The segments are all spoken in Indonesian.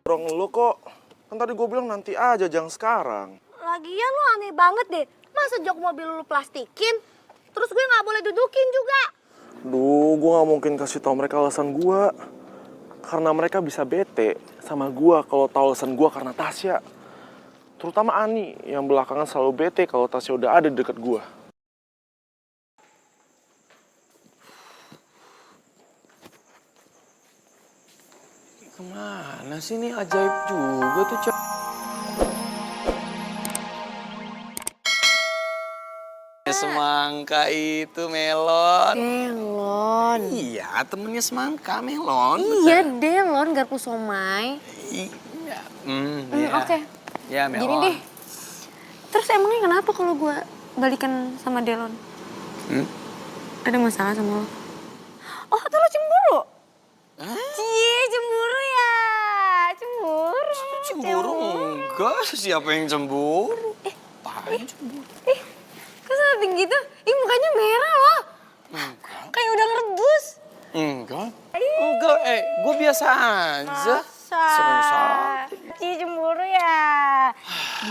Dorong lu kok. Kan tadi gue bilang nanti aja, jangan sekarang. Lagian lu aneh banget deh. Masa jok mobil lu plastikin? Terus gue nggak boleh dudukin juga. Duh, gue gak mungkin kasih tau mereka alasan gue. Karena mereka bisa bete sama gue kalau tahu alasan gue karena Tasya. Terutama Ani yang belakangan selalu bete kalau Tasya udah ada di dekat gue. Kemana sih ini ajaib juga tuh cewek. Semangka itu Melon. Delon. Iya, temennya Semangka Melon. Iya, Delon garpu somai. Iya. Iya. Oke. Ya Melon. Gini deh. Terus emangnya kenapa kalau gue balikan sama Delon? Ada masalah sama lo? Oh, atau lo cemburu? Cie, cemburu ya. Cemburu. Cemburu enggak, siapa yang cemburu? Apaan cemburu? Kok sampai gitu? Ih, mukanya merah loh. Enggak. Kayak udah ngerebus. Enggak. Enggak, gue biasa aja. Sering sakit. Cie, cemburu ya.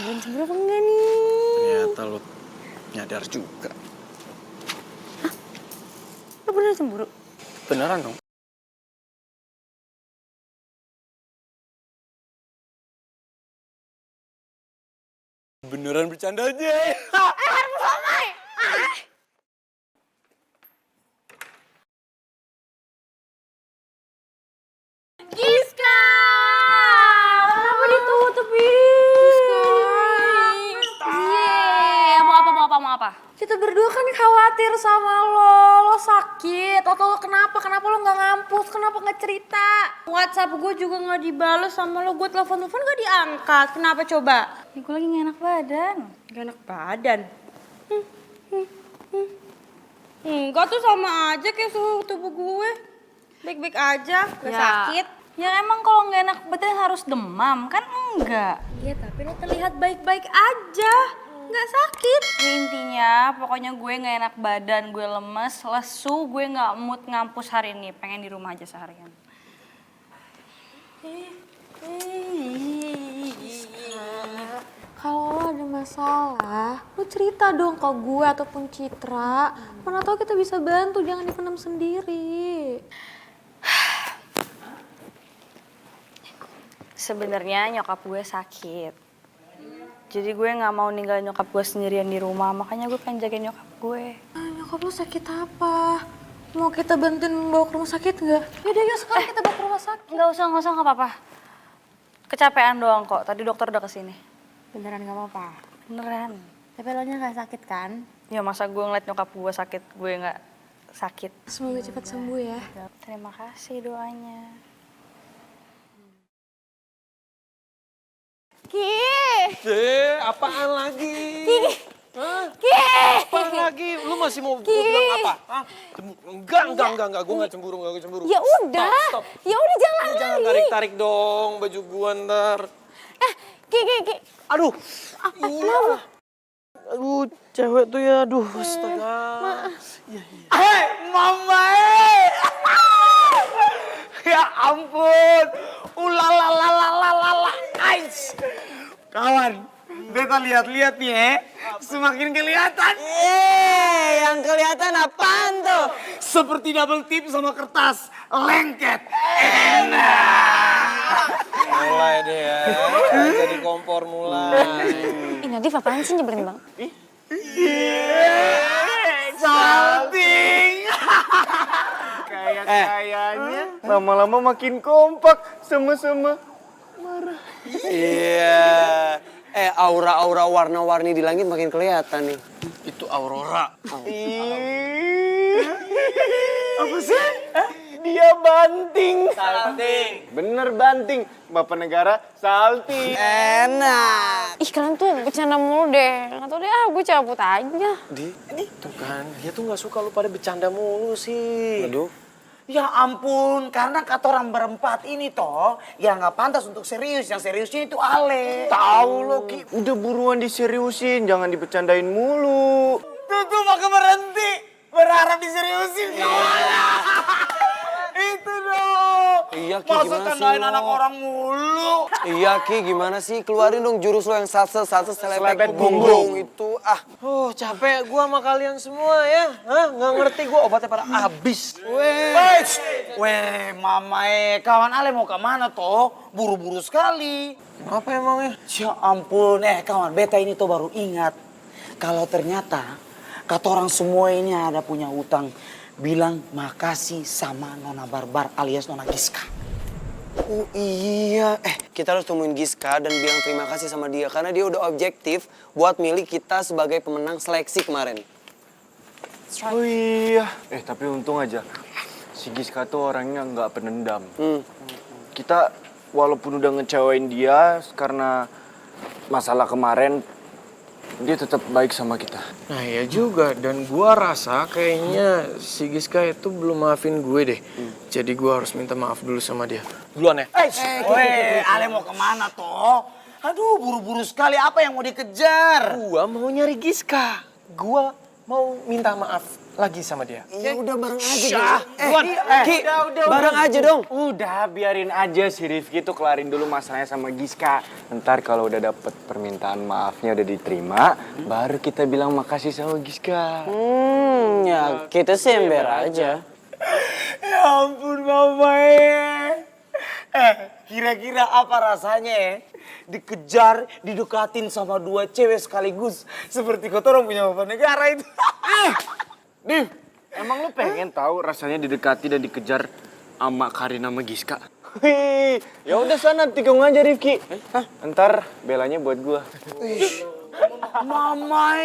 Belum cemburu apa enggak nih? Ternyata lo nyadar juga. Lo beneran cemburu? Beneran dong? Beneran bercandanya. Giska! Kenapa ditutup ini? Mau apa? Kita berdua kan khawatir sama lo sakit atau lo kenapa lo nggak ngampus, kenapa nggak cerita? WhatsApp gue juga nggak dibales sama lo, gue telepon nggak diangkat, kenapa coba? Ya, gue lagi nggak enak badan. Nggak enak badan? Enggak tuh sama aja kayak suhu tubuh gue. Baik-baik aja, gak sakit. Ya emang kalau nggak enak badan harus demam, kan enggak. Iya tapi lo terlihat baik-baik aja, nggak sakit. Ya, intinya pokoknya gue nggak enak badan, gue lemes, lesu, gue nggak mood ngampus hari ini. Pengen di rumah aja seharian. Kalau lo ada masalah, lo cerita dong ke gue ataupun Citra. Mana tahu kita bisa bantu, jangan dipendam sendiri. Sebenarnya nyokap gue sakit. Jadi gue nggak mau ninggalin nyokap gue sendirian di rumah, makanya gue pengen jagain nyokap gue. Nyokap lo sakit apa? Mau kita bantuin bawa ke rumah sakit nggak? Yaudah yuk sekarang kita bawa ke rumah sakit. Nggak usah nggak apa-apa. Kecapean doang kok, tadi dokter udah kesini. Beneran nggak apa-apa? Beneran. Tapi lo nya nggak sakit kan? Ya masa gue ngeliat nyokap gue sakit, gue nggak sakit. Semoga cepat sembuh ya. Terima kasih doanya. Apaan lagi? Ki! Apaan lagi? Lu masih mau bilang apa? Hah? Enggak, gue gak cemburu, Ya udah, Stop. ya udah jangan Lu jangan lagi. tarik-tarik dong baju gua ntar. Ki. Aduh. Apa? Iya. Aduh, cewek tuh ya, aduh, astaga. Hei, mama ya ampun. Ulalalalalalalala. Ais. Kawan, beta lihat-lihat nih semakin kelihatan. Yang kelihatan apaan tuh? Seperti double tip sama kertas lengket. Enak. Mulai deh ya, jadi kompor mulai. Ih Nadif apaan sih nyebelin bang? Salting. Kayaknya lama-lama makin kompak sama-sama. Iya. Aura-aura warna-warni di langit makin kelihatan nih. Itu Aurora. Apa sih? Dia banting. Salting. Bener banting. Bapak negara salting. Enak. Ih kalian tuh bercanda mulu deh. Nggak tau deh, gue cabut aja. Tuh kan, dia tuh gak suka lu pada bercanda mulu sih. Aduh. Ya ampun, karena kata orang berempat ini toh, ya nggak pantas untuk serius. Yang seriusnya itu Ale. Tahu lo Ki, udah buruan diseriusin, jangan dibercandain mulu. Tuh maka berhenti. Berharap diseriusin kawan. Itu dong. Iya Ki, Masa gimana sih tandain lo? anak orang mulu? Iya Ki, gimana sih? Keluarin dong jurus lo yang salsa Selebet selebet gunggung. gunggung itu. Ah, Capek gua sama kalian semua ya. Hah? Nggak ngerti gua obatnya pada habis. Weh, mama kawan Ale mau kemana toh? Buru-buru sekali. Apa emangnya? Ya ampun, kawan beta ini tuh baru ingat. Kalau ternyata kata orang semua ini ada punya utang. Bilang makasih sama Nona Barbar alias Nona Giska. oh iya. Kita harus temuin Giska dan bilang terima kasih sama dia. Karena dia udah objektif buat milih kita sebagai pemenang seleksi kemarin. Oh iya. Tapi untung aja si Giska tuh orangnya nggak penendam. Kita walaupun udah ngecewain dia karena masalah kemarin, dia tetap baik sama kita. Nah ya juga, dan gua rasa kayaknya si Giska itu belum maafin gue deh. Jadi gua harus minta maaf dulu sama dia. Duluan ya? Weh, Ale mau kemana toh? Aduh, buru-buru sekali. Apa yang mau dikejar? Gua mau nyari Giska. Gua mau minta maaf lagi sama dia. Ya udah bareng aja Syah, dong. Ki, bareng aja dong. Udah, biarin aja si Rifki tuh kelarin dulu masalahnya sama Giska. Ntar kalau udah dapet permintaan maafnya udah diterima, baru kita bilang makasih sama Giska. Ya kita sih ember aja. Ya ampun, mama kira-kira apa rasanya dikejar, didekatin sama dua cewek sekaligus. Seperti kotorong punya bapak negara itu. Div, emang lu pengen tahu rasanya didekati dan dikejar sama Karina sama Giska? Wih, ya udah sana tikung aja Rifki. Ntar belanya buat gua. Mama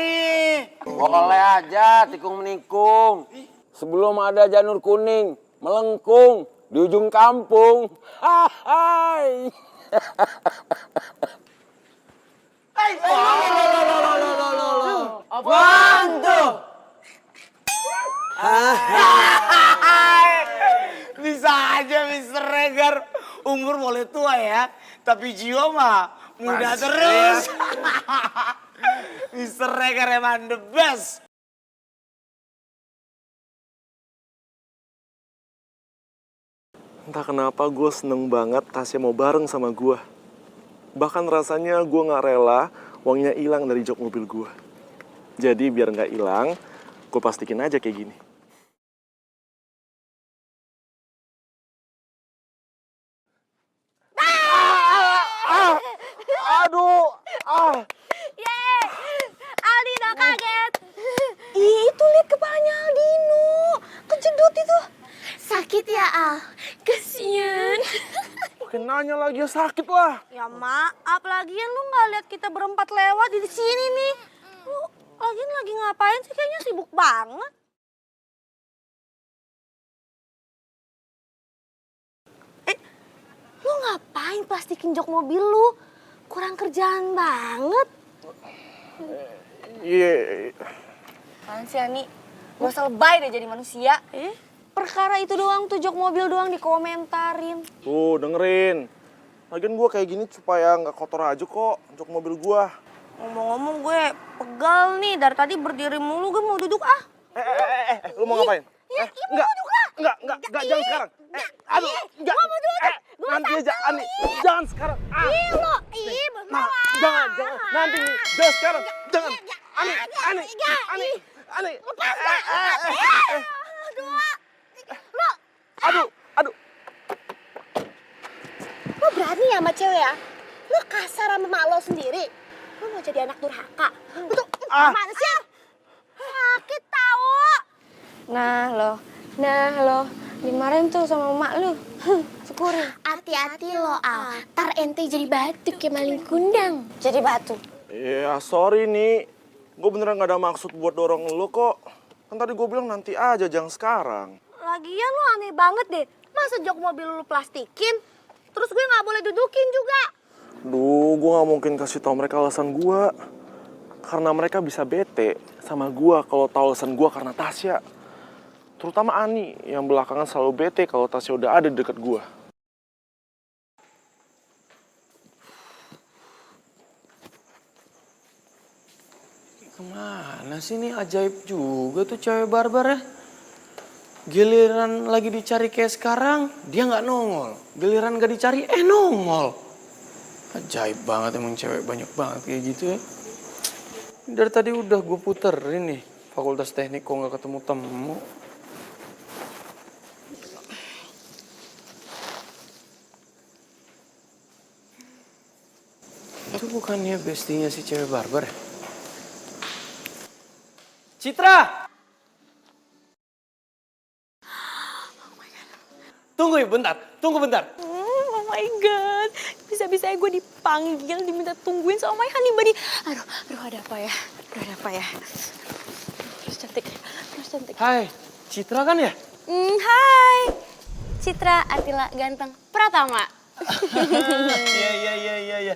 Boleh aja tikung menikung. Sebelum ada janur kuning melengkung di ujung kampung. Hai. Apaan tuh? Bisa aja Mr. Regar. Umur boleh tua ya, tapi jiwa mah muda terus. Mr. Regar emang the best. Entah kenapa gue seneng banget Tasya mau bareng sama gue. Bahkan rasanya gue gak rela uangnya hilang dari jok mobil gue. Jadi biar gak hilang, gue pastikin aja kayak gini. Yeay! Aldino kaget. Ih, itu lihat kepalanya Aldino. Kejedot itu. Sakit ya, Al? Kesian. Oke, nanya lagi ya sakit lah. Ya maaf, lagian lu nggak lihat kita berempat lewat di sini nih. Lu lagian lagi ngapain sih? Kayaknya sibuk banget. Lu ngapain plastikin jok mobil lu? Kurang kerjaan banget. Iya. Apaan sih, Ani? Gak usah lebay deh jadi manusia. Perkara itu doang tuh, jok mobil doang dikomentarin. Tuh, dengerin. Lagian gue kayak gini supaya nggak kotor aja kok jok mobil gue. Ngomong-ngomong gue pegal nih, dari tadi berdiri mulu, gue mau duduk ah. Lu mau ngapain? Enggak, Enggak, jangan sekarang. Aduh, enggak. Gua mau duduk. Gua Nanti aja, santai. Ani. Jangan sekarang. Bentar. Jangan. Nanti nih. Jangan sekarang. Jangan. Ani. Lepas. Aduh. Lo berani ya sama cewek ya? Lo kasar sama mak lo sendiri? Lo mau jadi anak durhaka? Betul, mana sih? Sakit tahu. Nah lo, dimarahin tuh sama emak lu. Syukurin. Hati-hati lo, Al. Ntar ente jadi batu kayak maling kundang. Jadi batu. Ya, sorry nih. Gue beneran gak ada maksud buat dorong lu kok. Kan tadi gue bilang nanti aja, jangan sekarang. Lagian lo aneh banget deh. Masa jok mobil lo plastikin? Terus gue nggak boleh dudukin juga. Duh, gue gak mungkin kasih tau mereka alasan gue. Karena mereka bisa bete sama gue kalau tahu alasan gue karena Tasya. Terutama Ani yang belakangan selalu bete kalau Tasya udah ada di dekat gue. Kemana sih nih, ajaib juga tuh cewek barbar ya. Giliran lagi dicari kayak sekarang, dia nggak nongol. Giliran nggak dicari, nongol. Ajaib banget emang cewek banyak banget kayak gitu ya. Dari tadi udah gue puterin nih. Fakultas Teknik kok nggak ketemu temu. Itu bukannya bestinya si cewek barbar ya? Citra! Tunggu ya bentar, tunggu bentar. Oh my god, bisa-bisanya gue dipanggil, diminta tungguin sama my honey buddy. Aduh ada apa ya? Terus cantik. Hai, Citra kan ya? Hai, Citra Atila Ganteng Pratama. Iya.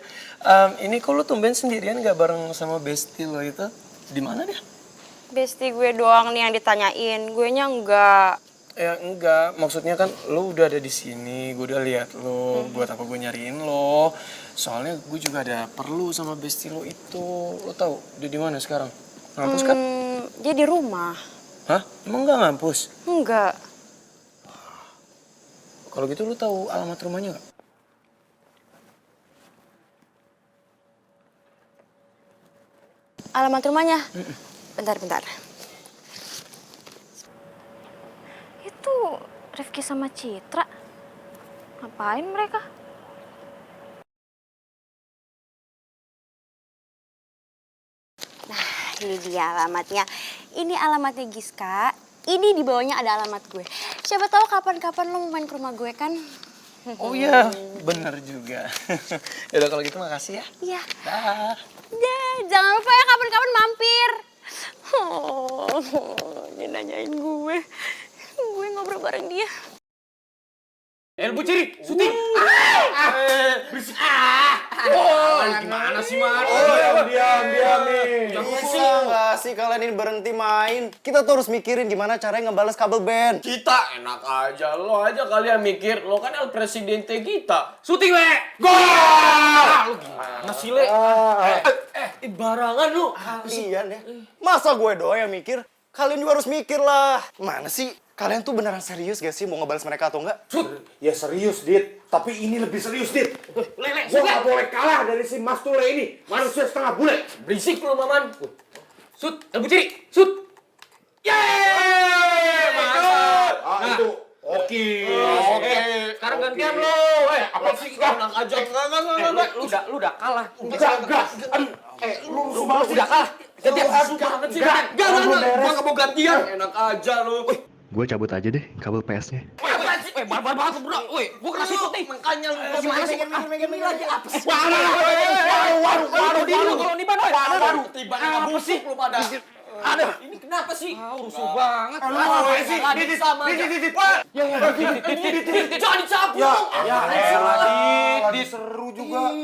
Ini kok lu tumben sendirian gak bareng sama bestie lo itu? Di mana dia? Bestie gue doang nih yang ditanyain, gue nya enggak. Ya enggak, maksudnya kan lo udah ada di sini, gue udah lihat lo, buat apa gue nyariin lo. Soalnya gue juga ada perlu sama bestie lo itu. Lo tahu dia di mana sekarang? Ngampus kan? Dia di rumah. Hah? Emang nggak ngampus? Enggak. Kalau gitu lo tahu alamat rumahnya nggak? Alamat rumahnya? Bentar. Itu Rifki sama Citra. Ngapain mereka? Nah, ini dia alamatnya. Ini alamatnya Giska. Ini di bawahnya ada alamat gue. Siapa tahu kapan-kapan lo mau main ke rumah gue kan? Oh iya, bener juga. Yaudah kalau gitu makasih ya. Iya. Dah. Jangan lupa ya kapan-kapan mampir. Dia nanyain gue. Gue ngobrol bareng dia. Bu Ciri, syuting. Berisik. Gimana sih, Man? Diam nih. Bisa nggak sih kalian ini berhenti main? Kita tuh harus mikirin gimana caranya ngebales kabel band. Kita enak aja, lo aja kalian mikir, lo kan el presidente kita. Syuting, Le! Gol! Lo gimana sih, Le? Barangan lu. Kalian ya. Masa gue doang yang mikir? Kalian juga harus mikir lah. Mana sih? Kalian tuh beneran serius gak sih mau ngebales mereka atau enggak? Ya serius, Dit. Tapi ini lebih serius, Dit. Le, Gua gak boleh kalah dari si Mas Tule ini. Manusia setengah bule. berisik lu, Maman. Sut, Bu Ciri, sut. Yeay! Mantap. Itu. Oke. Sekarang gantian lo. Apa sih? Tenang aja. Enggak. Lu udah kalah. Enggak. Lu rusuh banget sih. Udah kalah. Gantian asu banget sih. Enggak. Gua nggak mau gantian. Enak aja lu. Gue cabut aja deh kabel PS-nya. Barbar banget bro. Woi, gua kena situ nih. Makanya lu gimana sih? Ini lagi apa sih? Waduh. Kalau nih Banoy. Waduh. Tiba enggak musik lu pada. Ada. Ini kenapa sih? Rusuh banget. Apa sih? Dit sama. Dit. Ya. Jangan dicampur. Ya elah, Dit. Seru juga.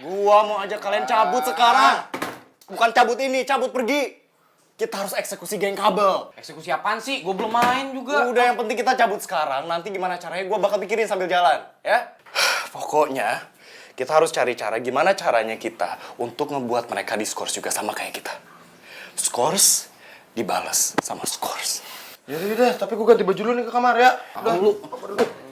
Gua mau ajak kalian cabut sekarang. Bukan cabut ini, cabut pergi. Kita harus eksekusi geng kabel. Eksekusi apaan sih? Gue belum main juga. Udah yang penting kita cabut sekarang. Nanti gimana caranya gue bakal pikirin sambil jalan, ya. Pokoknya kita harus cari cara gimana caranya kita untuk ngebuat mereka diskors juga sama kayak kita. Skors dibalas sama skors. Yaudah, tapi gue ganti baju dulu nih ke kamar ya. Udah. Lu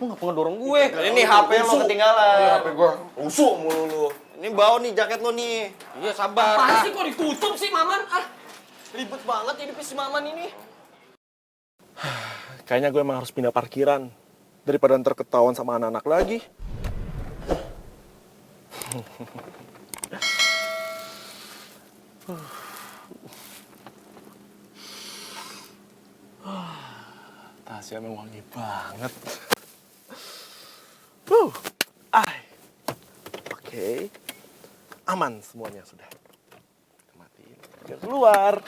ngapa ngedorong gue? Ini HP lo ketinggalan. HP gue. Rusuk mulu lu. Ini bawa nih jaket lo nih. Iya sabar. Apaan sih kok ditutup sih Maman? Ribet banget hidup si Maman ini. Kayaknya gue emang harus pindah parkiran daripada ntar ketahuan sama anak-anak lagi. Tasnya emang wangi banget. Oke. Aman semuanya sudah. Matiin. Biar keluar.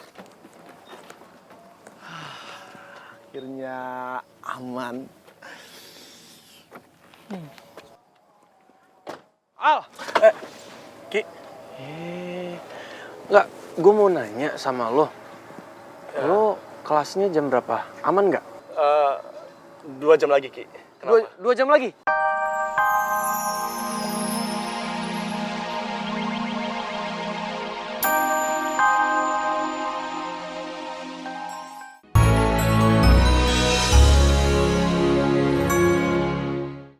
Akhirnya aman. Al! Ki. Enggak, gue mau nanya sama lo. Lo kelasnya jam berapa? Aman nggak? 2 jam lagi, Ki. Kenapa? 2 jam lagi?